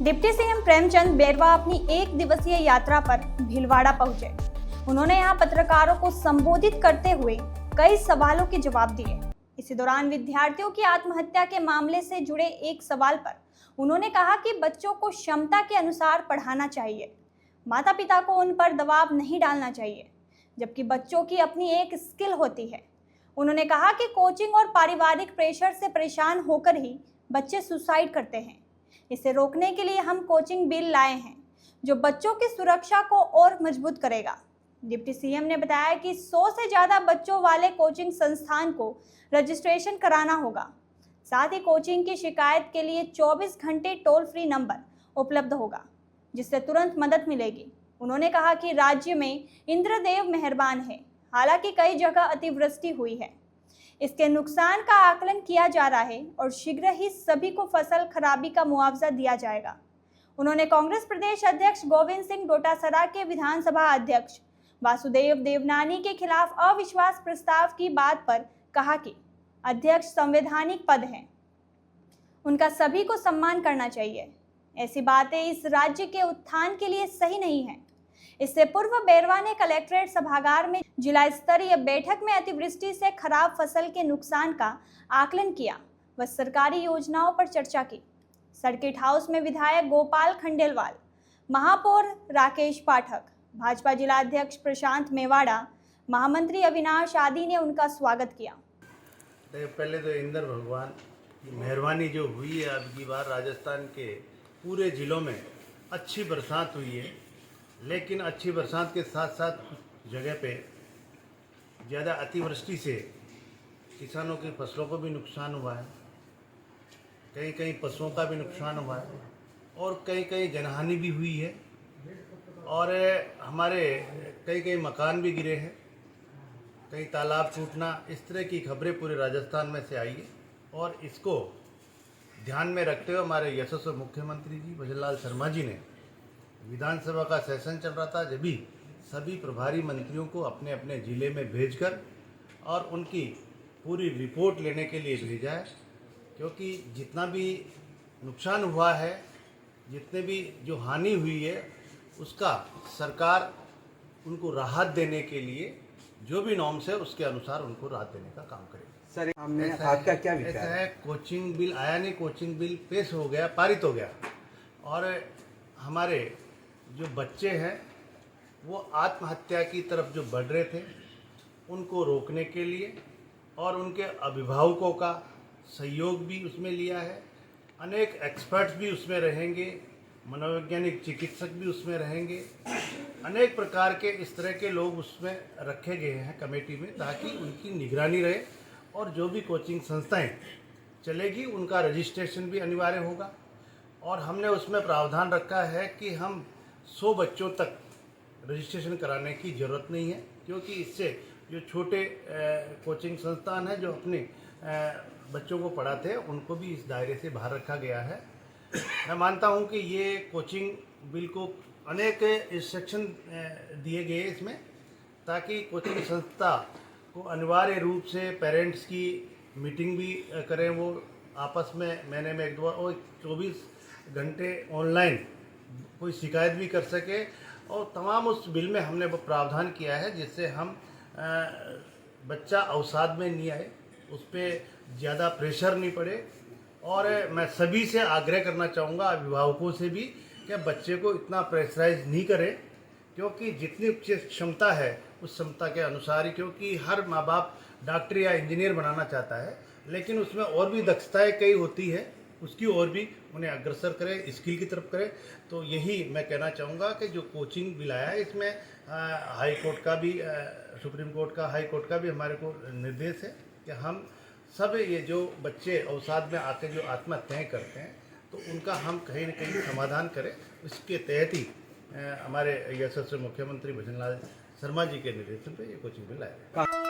Deputy CM Premchand Bairwa अपनी एक दिवसीय यात्रा पर भीलवाड़ा पहुंचे। उन्होंने यहां पत्रकारों को संबोधित करते हुए कई सवालों के जवाब दिए। इसी दौरान विद्यार्थियों की आत्महत्या के मामले से जुड़े एक सवाल पर उन्होंने कहा कि बच्चों को क्षमता के अनुसार पढ़ाना चाहिए, माता पिता को उन पर दबाव नहीं डालना चाहिए, जबकि बच्चों की अपनी एक स्किल होती है। उन्होंने कहा कि कोचिंग और पारिवारिक प्रेशर से परेशान होकर ही बच्चे सुसाइड करते हैं। इसे रोकने के लिए हम कोचिंग बिल लाए हैं, जो बच्चों की सुरक्षा को और मजबूत करेगा। डिप्टी सीएम ने बताया कि 100 से ज़्यादा बच्चों वाले कोचिंग संस्थान को रजिस्ट्रेशन कराना होगा। साथ ही कोचिंग की शिकायत के लिए 24 घंटे टोल फ्री नंबर उपलब्ध होगा, जिससे तुरंत मदद मिलेगी। उन्होंने कहा कि राज्य में इंद्रदेव मेहरबान है, हालांकि कई जगह अतिवृष्टि हुई है। इसके नुकसान का आकलन किया जा रहा है और शीघ्र ही सभी को फसल खराबी का मुआवजा दिया जाएगा। उन्होंने कांग्रेस प्रदेश अध्यक्ष गोविंद सिंह डोटासरा के विधानसभा अध्यक्ष वासुदेव देवनानी के खिलाफ अविश्वास प्रस्ताव की बात पर कहा कि अध्यक्ष संवैधानिक पद है, उनका सभी को सम्मान करना चाहिए। ऐसी बातें इस राज्य के उत्थान के लिए सही नहीं है। इससे पूर्व बैरवा ने कलेक्ट्रेट सभागार में जिला स्तरीय बैठक में अतिवृष्टि से खराब फसल के नुकसान का आकलन किया व सरकारी योजनाओं पर चर्चा की। सर्किट हाउस में विधायक गोपाल खंडेलवाल, महापौर राकेश पाठक, भाजपा जिला अध्यक्ष प्रशांत मेवाड़ा, महामंत्री अविनाश आदि ने उनका स्वागत किया। पहले तो इंद्र भगवान की मेहरबानी जो हुई है, अब की बार राजस्थान के पूरे जिलों में अच्छी बरसात हुई है, लेकिन अच्छी बरसात के साथ साथ कुछ जगह पे ज़्यादा अतिवृष्टि से किसानों की फसलों को भी नुकसान हुआ है, कहीं कहीं पशुओं का भी नुकसान हुआ है और कहीं कहीं जनहानि भी हुई है और हमारे कई कई मकान भी गिरे हैं, कहीं तालाब टूटना, इस तरह की खबरें पूरे राजस्थान में से आई है। और इसको ध्यान में रखते हुए हमारे यशस्वी मुख्यमंत्री जी भजनलाल शर्मा जी ने विधानसभा का सेशन चल रहा था, जब भी सभी प्रभारी मंत्रियों को अपने अपने ज़िले में भेजकर और उनकी पूरी रिपोर्ट लेने के लिए भेजा है, क्योंकि जितना भी नुकसान हुआ है, जितने भी जो हानि हुई है, उसका सरकार उनको राहत देने के लिए जो भी नॉर्म्स है उसके अनुसार उनको राहत देने का काम करेगी। सर, हमने आपका क्या विचार ऐसा है, कोचिंग बिल आया नहीं, कोचिंग बिल पेश हो गया, पारित हो गया और हमारे जो बच्चे हैं वो आत्महत्या की तरफ जो बढ़ रहे थे, उनको रोकने के लिए और उनके अभिभावकों का सहयोग भी उसमें लिया है। अनेक एक्सपर्ट्स भी उसमें रहेंगे, मनोवैज्ञानिक चिकित्सक भी उसमें रहेंगे, अनेक प्रकार के इस तरह के लोग उसमें रखे गए हैं कमेटी में, ताकि उनकी निगरानी रहे और जो भी कोचिंग संस्थाएं चलेगी उनका रजिस्ट्रेशन भी अनिवार्य होगा। और हमने उसमें प्रावधान रखा है कि हम 100 बच्चों तक रजिस्ट्रेशन कराने की ज़रूरत नहीं है, क्योंकि इससे जो छोटे कोचिंग संस्थान हैं जो अपने बच्चों को पढ़ाते हैं, उनको भी इस दायरे से बाहर रखा गया है। मैं मानता हूं कि ये कोचिंग बिल को अनेक इंस्ट्रक्शन दिए गए इसमें, ताकि कोचिंग संस्था को अनिवार्य रूप से पेरेंट्स की मीटिंग भी करें, वो आपस में महीने में एक दो और 24 घंटे ऑनलाइन कोई शिकायत भी कर सके। और तमाम उस बिल में हमने वो प्रावधान किया है जिससे हम बच्चा अवसाद में नहीं आए, उस पर ज़्यादा प्रेशर नहीं पड़े। और मैं सभी से आग्रह करना चाहूँगा, अभिभावकों से भी, कि बच्चे को इतना प्रेशराइज नहीं करें, क्योंकि जितनी क्षमता है उस क्षमता के अनुसार ही, क्योंकि हर माँ बाप डॉक्टर या इंजीनियर बनाना चाहता है, लेकिन उसमें और भी दक्षताएं कई होती है, उसकी ओर भी उन्हें अग्रसर करें, स्किल की तरफ करें। तो यही मैं कहना चाहूँगा कि जो कोचिंग बिल आया है, इसमें हाई कोर्ट का भी, सुप्रीम कोर्ट का, हाई कोर्ट का भी हमारे को निर्देश है कि हम सब ये जो बच्चे अवसाद में आके जो आत्महत्याएँ करते हैं, तो उनका हम कहीं न कहीं समाधान करें। इसके तहत ही हमारे यशस्वी मुख्यमंत्री भजनलाल शर्मा जी के निर्देशन पर ये कोचिंग बिल आया है।